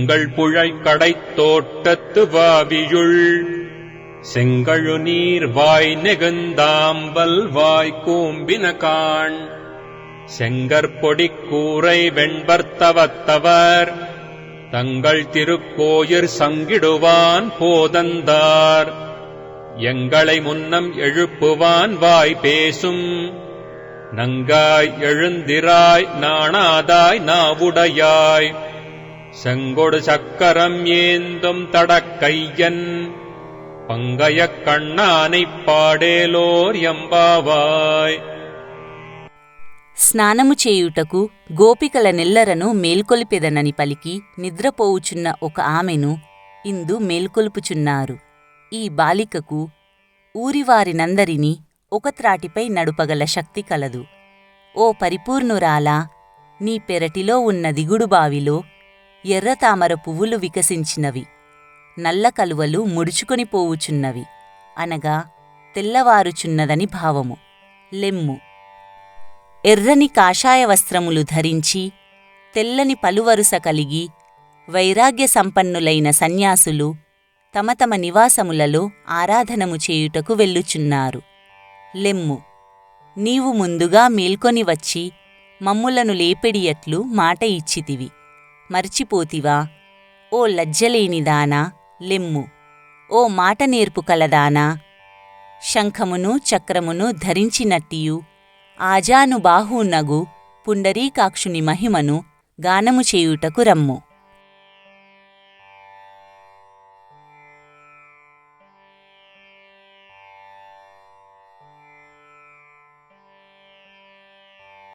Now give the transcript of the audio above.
எங்கள் புழைக்கடைத் தோட்டத்து வாவியுள் செங்கழுநீர் வாய் நெகுந்தாம்பல் வாய் கூம்பினகாண் செங்கற்பொடிக் கூரை வெண்பர்த்தவத்தவர் தங்கள் திருக்கோயிற் சங்கிடுவான் போதந்தார் எங்களை முன்னம் எழுப்புவான் வாய் பேசும் நங்காய் எழுந்திராய் நாணாதாய் நாவுடையாய் செங்கொடு சக்கரம் ஏந்தும் தடக்கையன் பங்கயக் கண்ணானைப் பாடேலோர் எம்பாவாய். స్నానము చేయుటకు గోపికల నెల్లరను మేల్కొలిపెదనని పలికి నిద్రపోవుచున్న ఒక ఆమెను ఇందు మేల్కొలుపుచున్నారు. ఈ బాలికకు ఊరివారినందరినీ ఒక త్రాటిపై నడుపగల శక్తి కలదు. ఓ పరిపూర్ణురాలా, నీ పెరటిలో ఉన్న దిగుడుబావిలో ఎర్రతామర పువ్వులు వికసించినవి, నల్ల కలువలు ముడుచుకొని పోవుచున్నవి అనగా తెల్లవారుచున్నదని భావము. లెమ్ము. ఎర్రని కాషాయ వస్త్రములు ధరించి తెల్లని పలువరుస కలిగి వైరాగ్య సంపన్నులైన సన్యాసులు తమ తమ నివాసములలో ఆరాధనము చేయుటకు వెళ్ళుచున్నారు. లెమ్ము. నీవు ముందుగా మేల్కొని వచ్చి మమ్ములను లేపెడియట్లు మాట ఇచ్చితివి, మర్చిపోతివా? ఓ లజ్జలేనిదానా, లెమ్ము. ఓ మాట నేర్పు కలదానా, శంఖమును చక్రమును ధరించినట్టియు ఆజానుబాహునగు పుండరీకాక్షుని మహిమను గానము చేయుటకు రమ్ము.